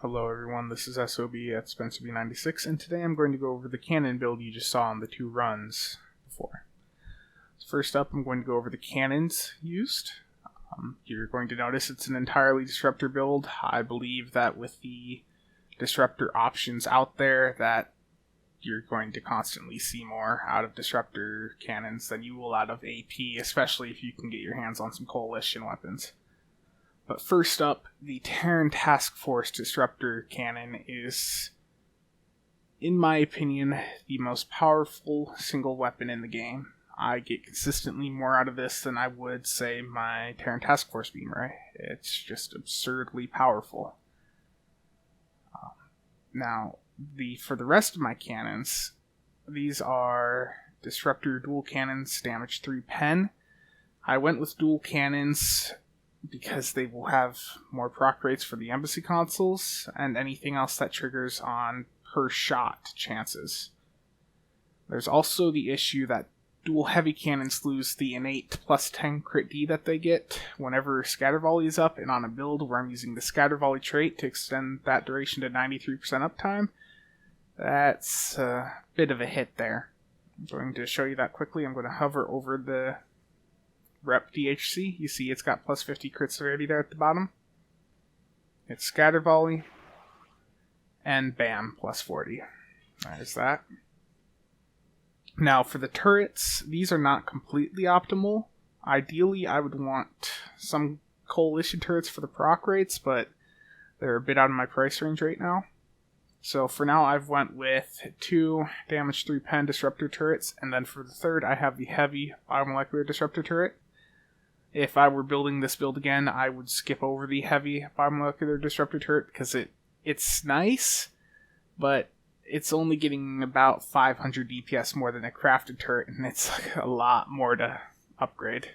Hello everyone, this is SOB at SpencerB96, and today I'm going to go over the cannon build you just saw in the two runs before. First up, I'm going to go over the cannons used. You're going to notice it's an entirely disruptor build. I believe that with the disruptor options out there, that you're going to constantly see more out of disruptor cannons than you will out of AP, especially if you can get your hands on some coalition weapons. But first up, the Terran Task Force Disruptor Cannon is, in my opinion, the most powerful single weapon in the game. I get consistently more out of this than I would, say, my Terran Task Force Beamer. It's just absurdly powerful. Now, for the rest of my cannons, these are Disruptor Dual Cannons, damage 3 pen. I went with dual cannons because they will have more proc rates for the embassy consoles, and anything else that triggers on per shot chances. There's also the issue that dual heavy cannons lose the innate plus 10 crit D that they get whenever scatter volley is up, and on a build where I'm using the scatter volley trait to extend that duration to 93% uptime, that's a bit of a hit there. I'm going to show you that quickly. I'm going to hover over the Rep DHC. You see it's got plus 50 crit severity there at the bottom. It's scatter volley, and bam, plus 40. There's that. Now for the turrets, these are not completely optimal. Ideally, I would want some coalition turrets for the proc rates, but they're a bit out of my price range right now. So for now, I've went with 2 damage 3 pen disruptor turrets, and then for the third, I have the heavy biomolecular disruptor turret. If I were building this build again, I would skip over the heavy biomolecular disruptor turret because it's nice, but it's only getting about 500 DPS more than a crafted turret, and it's like a lot more to upgrade.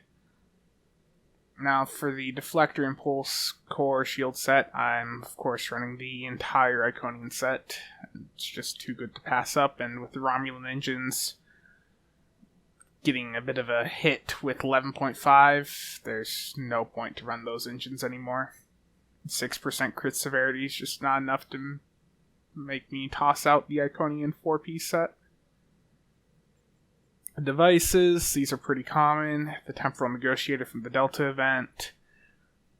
Now for the deflector impulse core shield set, I'm of course running the entire Iconian set. It's just too good to pass up, and with the Romulan engines getting a bit of a hit with 11.5, there's no point to run those engines anymore. 6% crit severity is just not enough to make me toss out the Iconian 4-piece set. Devices, these are pretty common. The Temporal Negotiator from the Delta event,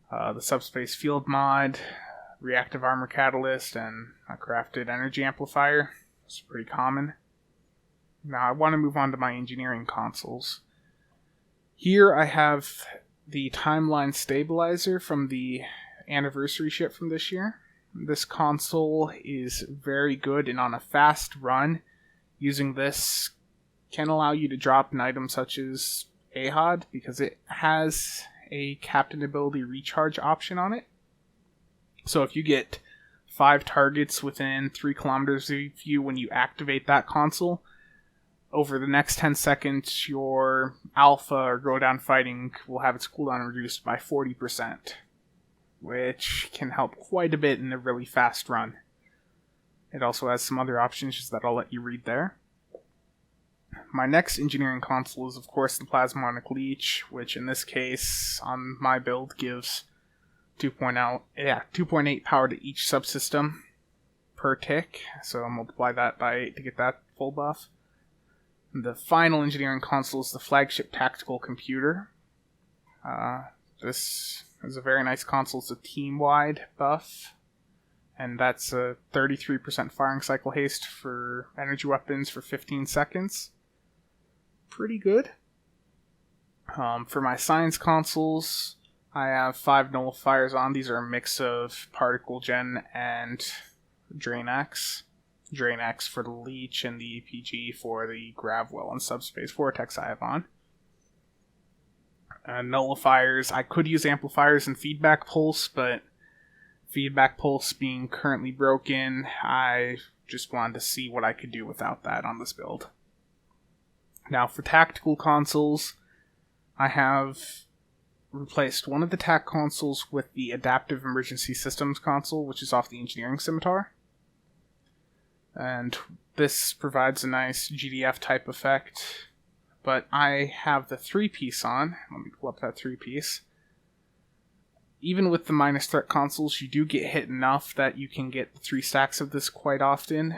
the Subspace Field mod, Reactive Armor Catalyst, and a crafted Energy Amplifier. It's pretty common. Now I want to move on to my engineering consoles. Here I have the Timeline Stabilizer from the anniversary ship from this year. This console is very good, and on a fast run, using this can allow you to drop an item such as AHOD because it has a Captain Ability recharge option on it. So if you get 5 targets within 3 kilometers of you when you activate that console, over the next 10 seconds, your Alpha or Go Down Fighting will have its cooldown reduced by 40%, which can help quite a bit in a really fast run. It also has some other options that I'll let you read there. My next engineering console is, of course, the Plasmonic Leech, which in this case, on my build, gives 2.8 power to each subsystem per tick, so I'll multiply that by 8 to get that full buff. The final engineering console is the Flagship Tactical Computer. This is a very nice console. It's a team-wide buff, and that's a 33% firing cycle haste for energy weapons for 15 seconds. Pretty good. For my science consoles, I have 5 nullifiers on. These are a mix of Particle Gen and Drain X. Drain X for the Leech and the EPG for the Gravwell and Subspace Vortex I have on. Nullifiers, I could use amplifiers and Feedback Pulse, but Feedback Pulse being currently broken, I just wanted to see what I could do without that on this build. Now for tactical consoles, I have replaced one of the TAC consoles with the Adaptive Emergency Systems console, which is off the Engineering Scimitar. And this provides a nice GDF type effect, but I have the 3-piece on. Let me pull up that 3-piece. even with the minus threat consoles, you do get hit enough that you can get 3 stacks of this quite often.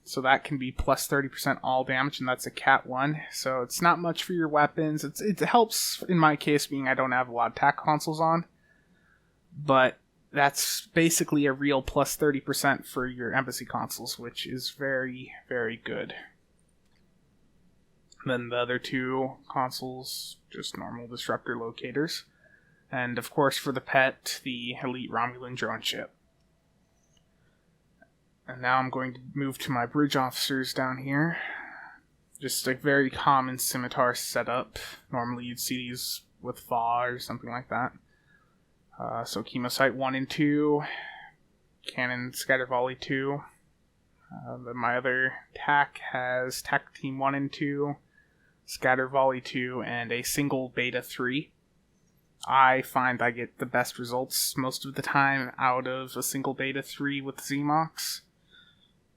So that can be plus 30% all damage, and that's a Cat 1. So it's not much for your weapons. It helps in my case, being I don't have a lot of attack consoles on. But that's basically a real plus 30% for your embassy consoles, which is very, very good. Then the other 2 consoles, just normal disruptor locators. And of course for the pet, the elite Romulan drone ship. And now I'm going to move to my bridge officers down here. Just a very common scimitar setup. Normally you'd see these with BFAW or something like that. So Chemosight 1 and 2, Cannon Scatter Volley 2. Then my other TAC has TAC Team 1 and 2, Scatter Volley 2, and a single Beta 3. I find I get the best results most of the time out of a single Beta 3 with ZMOX.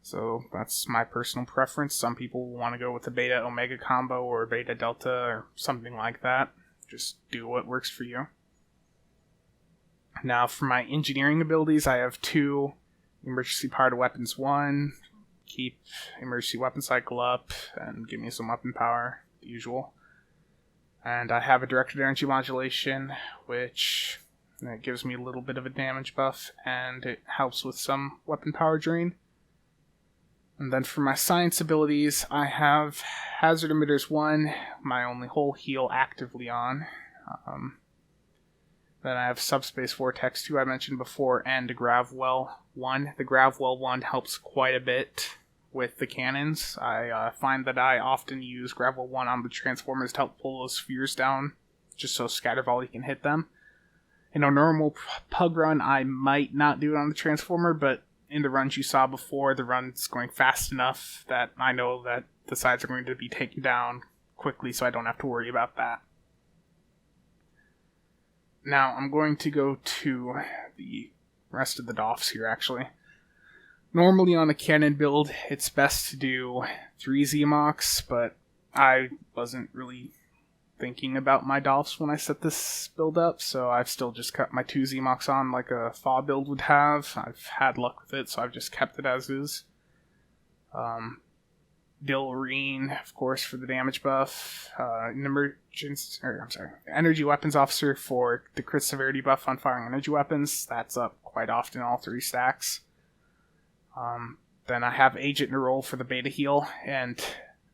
So that's my personal preference. Some people want to go with a Beta Omega combo or a Beta Delta or something like that. Just do what works for you. Now for my engineering abilities, I have 2 emergency powered weapons. 1, keep emergency weapon cycle up and give me some weapon power, the usual. And I have a directed energy modulation, which gives me a little bit of a damage buff, and it helps with some weapon power drain. And then for my science abilities, I have Hazard Emitters 1, my only whole heal actively on. Then I have Subspace Vortex 2 I mentioned before, and a Gravwell 1. The Gravwell 1 helps quite a bit with the cannons. I find that I often use Gravwell 1 on the Transformers to help pull those spheres down, just so Scatter Volley can hit them. In a normal pug run, I might not do it on the Transformer, but in the runs you saw before, the run's going fast enough that I know that the sides are going to be taken down quickly, so I don't have to worry about that. Now, I'm going to go to the rest of the DOFs here, actually. Normally on a cannon build, it's best to do 3 ZMOX, but I wasn't really thinking about my DOFs when I set this build up, so I've still just kept my 2 ZMOX on like a FAW build would have. I've had luck with it, so I've just kept it as is. Dilreen, of course, for the damage buff. Energy Weapons Officer for the crit severity buff on firing energy weapons. That's up quite often, all 3 stacks. Then I have Agent Nerol for the beta heal, and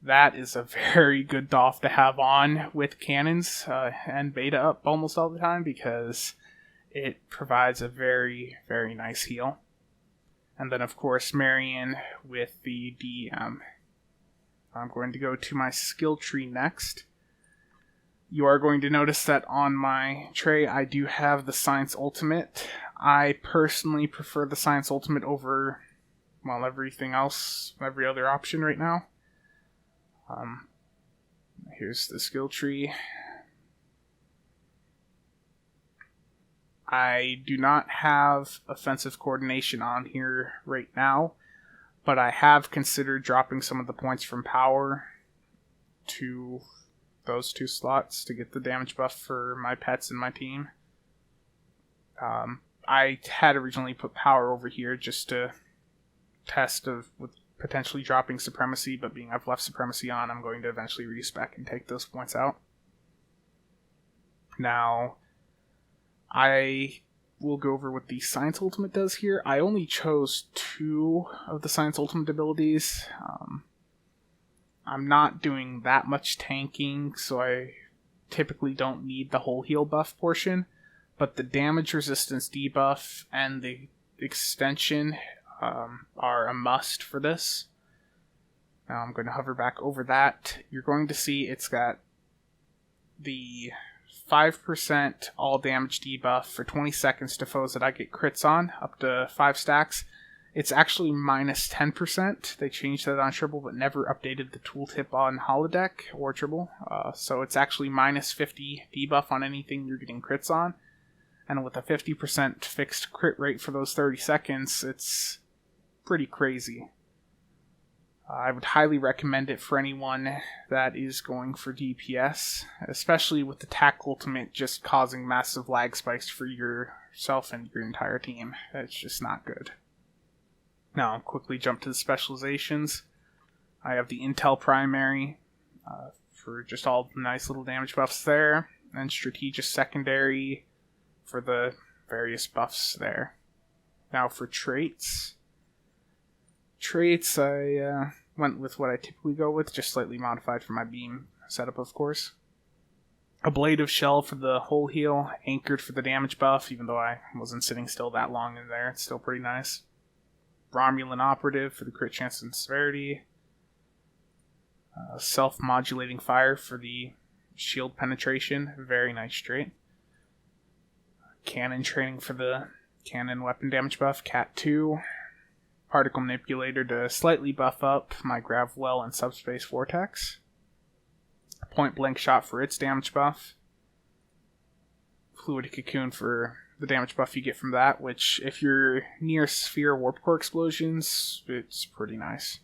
that is a very good DOF to have on with cannons and beta up almost all the time, because it provides a very, very nice heal. And then, of course, Marion with the DM. I'm going to go to my skill tree next. You are going to notice that on my tray I do have the Science Ultimate. I personally prefer the Science Ultimate over, well, everything else, every other option right now. Here's the skill tree. I do not have offensive coordination on here right now, but I have considered dropping some of the points from power to those 2 slots to get the damage buff for my pets and my team. I had originally put power over here just to test with potentially dropping supremacy, but being I've left supremacy on, I'm going to eventually respec and take those points out. Now, I will go over what the Science Ultimate does here. I only chose 2 of the Science Ultimate abilities. I'm not doing that much tanking, so I typically don't need the whole heal buff portion, but the damage resistance debuff and the extension are a must for this. Now I'm going to hover back over that. You're going to see it's got the 5% all damage debuff for 20 seconds to foes that I get crits on, up to 5 stacks. It's actually minus 10%. They changed that on Triple, but never updated the tooltip on Holodeck or Triple. So it's actually minus 50 debuff on anything you're getting crits on. And with a 50% fixed crit rate for those 30 seconds, it's pretty crazy. I would highly recommend it for anyone that is going for DPS, especially with the Tac Ultimate just causing massive lag spikes for yourself and your entire team. That's just not good. Now, I'll quickly jump to the specializations. I have the Intel Primary for just all the nice little damage buffs there, and Strategist Secondary for the various buffs there. Now for traits. I went with what I typically go with, just slightly modified for my beam setup, of course. Ablative Shell for the whole heal, Anchored for the damage buff, even though I wasn't sitting still that long in there, it's still pretty nice. Romulan Operative for the crit chance and severity. Self-modulating Fire for the shield penetration, very nice trait. Cannon Training for the cannon weapon damage buff, Cat 2. Particle Manipulator to slightly buff up my Gravwell and Subspace Vortex. Point Blank Shot for its damage buff. Fluid Cocoon for the damage buff you get from that, which if you're near Sphere Warp Core explosions, it's pretty nice.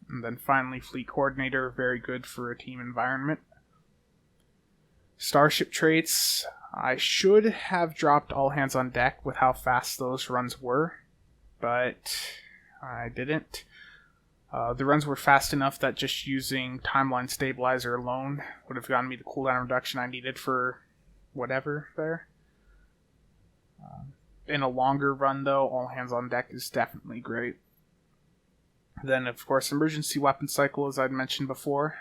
And then finally Fleet Coordinator, very good for a team environment. Starship traits, I should have dropped All Hands on Deck with how fast those runs were, but I didn't. The runs were fast enough that just using Timeline Stabilizer alone would have gotten me the cooldown reduction I needed for whatever there. In a longer run, though, All Hands on Deck is definitely great. Then, of course, Emergency Weapon Cycle, as I'd mentioned before,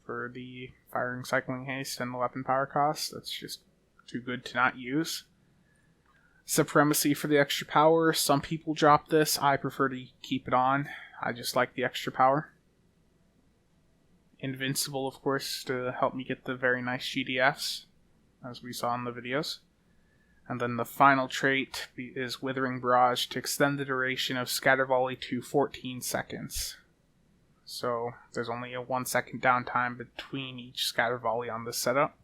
for the Firing Cycling Haste and the Weapon Power Cost. That's just too good to not use. Supremacy for the extra power. Some people drop this. I prefer to keep it on. I just like the extra power. Invincible, of course, to help me get the very nice GDFs, as we saw in the videos. And then the final trait is Withering Barrage to extend the duration of Scatter Volley to 14 seconds. So there's only a 1 second downtime between each Scatter Volley on this setup.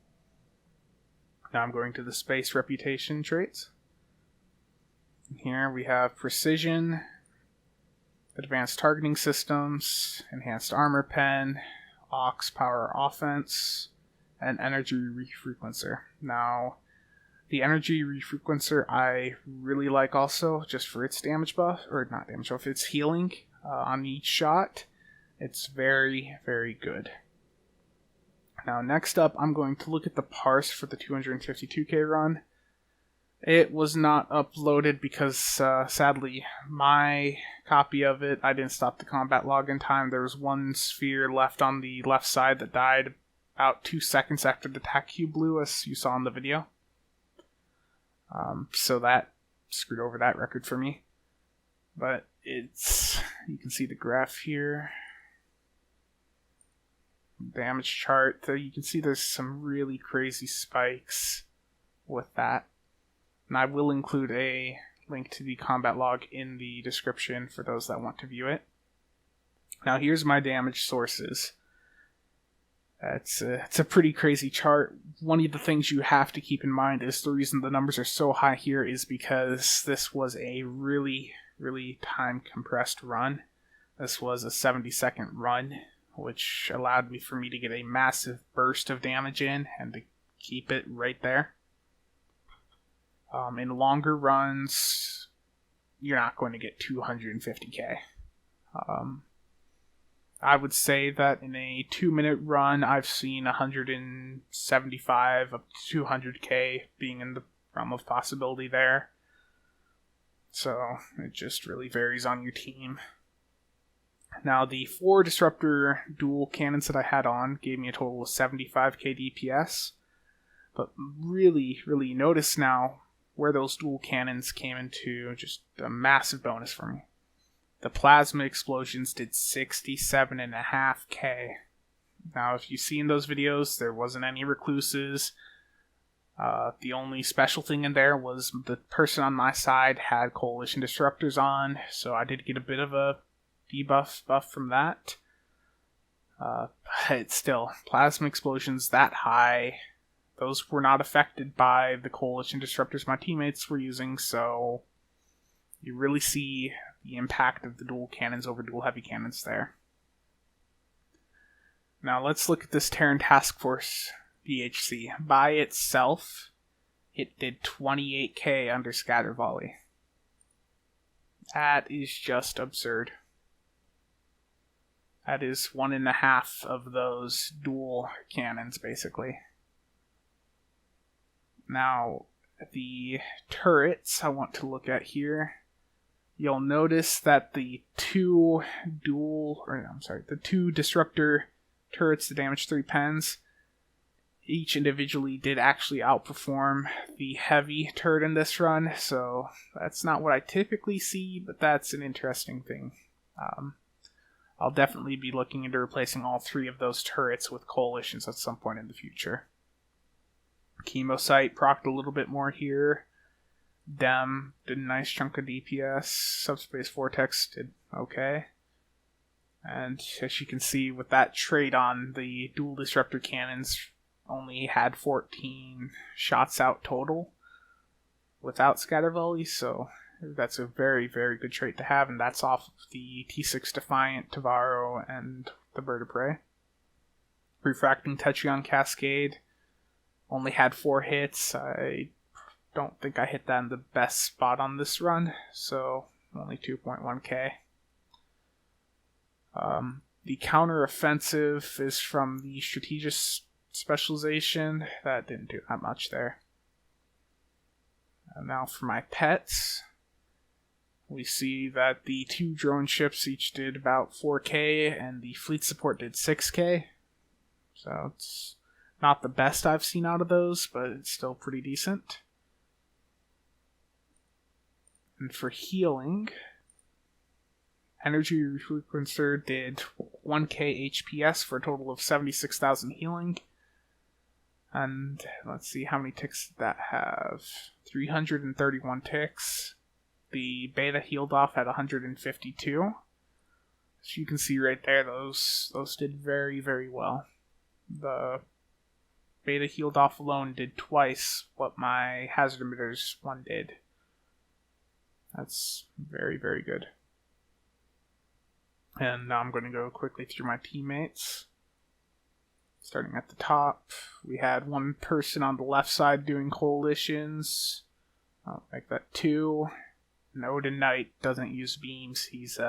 Now I'm going to the Space Reputation traits. Here we have Precision, Advanced Targeting Systems, Enhanced Armor Pen, Aux Power Offense, and Energy Refrequencer. Now, the Energy Refrequencer I really like also, just for its damage buff, or not damage buff, its healing on each shot. It's very, very good. Now, next up, I'm going to look at the parse for the 252k run. It was not uploaded because, sadly, my copy of it, I didn't stop the combat log in time. There was one sphere left on the left side that died about 2 seconds after the attack cube blew, as you saw in the video. So that screwed over that record for me. But you can see the graph here. Damage chart. You can see there's some really crazy spikes with that. And I will include a link to the combat log in the description for those that want to view it. Now here's my damage sources. It's a pretty crazy chart. One of the things you have to keep in mind is the reason the numbers are so high here is because this was a really, really time compressed run. This was a 70-second run, which allowed me for me to get a massive burst of damage in and to keep it right there. In longer runs, you're not going to get 250k. I would say that in a 2-minute run, I've seen 175 up to 200k being in the realm of possibility there. So it just really varies on your team. Now, the 4 disruptor dual cannons that I had on gave me a total of 75k DPS. But really, really notice now where those dual cannons came into just a massive bonus for me. The plasma explosions did 67.5k. Now, if you see in those videos, there wasn't any recluses. The only special thing in there was the person on my side had coalition disruptors on, so I did get a bit of a debuff from that. But still, plasma explosions that high, those were not affected by the coalition disruptors my teammates were using, so you really see the impact of the dual cannons over dual heavy cannons there. Now let's look at this Terran Task Force BHC. By itself, it did 28k under scatter volley. That is just absurd. That is 1.5 of those dual cannons, basically. Now, the turrets I want to look at here. You'll notice that the two disruptor turrets that damage 3 pens, each individually did actually outperform the heavy turret in this run, so that's not what I typically see, but that's an interesting thing. I'll definitely be looking into replacing all 3 of those turrets with coalitions at some point in the future. Chemosite procced a little bit more here. Dem did a nice chunk of DPS. Subspace Vortex did okay. And as you can see with that trait on, the dual disruptor cannons only had 14 shots out total without scatter volley, so that's a very, very good trait to have, and that's off of the T6 Defiant, Tavaro, and the Bird of Prey. Refracting Tetrion Cascade only had 4 hits. I don't think I hit that in the best spot on this run, so only 2.1k. The counter-offensive is from the Strategic Specialization. That didn't do that much there. And now for my pets. We see that the 2 drone ships each did about 4k, and the fleet support did 6k. So it's not the best I've seen out of those, but it's still pretty decent. And for healing, Energy Refrequencer did 1k HPS for a total of 76,000 healing. And let's see, how many ticks did that have? 331 ticks. The beta healed off at 152. As you can see right there, those did very, very well. The beta healed off alone did twice what my hazard emitters one did. That's very, very good. And now I'm going to go quickly through my teammates. Starting at the top, we had one person on the left side doing coalitions. I'll make that 2. And Oden Knight doesn't use beams. He's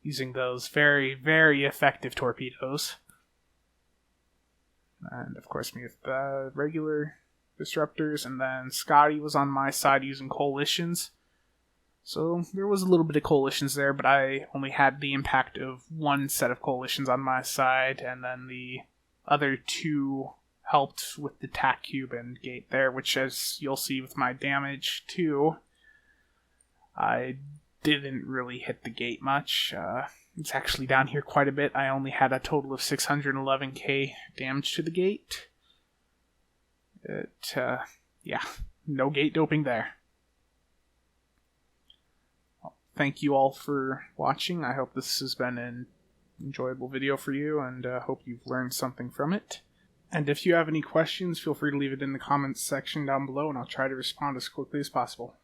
using those very, very effective torpedoes. And of course me with the regular disruptors. And then Scotty was on my side using coalitions. So there was a little bit of coalitions there, but I only had the impact of 1 set of coalitions on my side, and then the other 2 helped with the tack cube and gate there, which, as you'll see with my damage too, I didn't really hit the gate much. It's actually down here quite a bit. I only had a total of 611k damage to the gate. Yeah, no gate doping there. Thank you all for watching. I hope this has been an enjoyable video for you, and hope you've learned something from it. And if you have any questions, feel free to leave it in the comments section down below, and I'll try to respond as quickly as possible.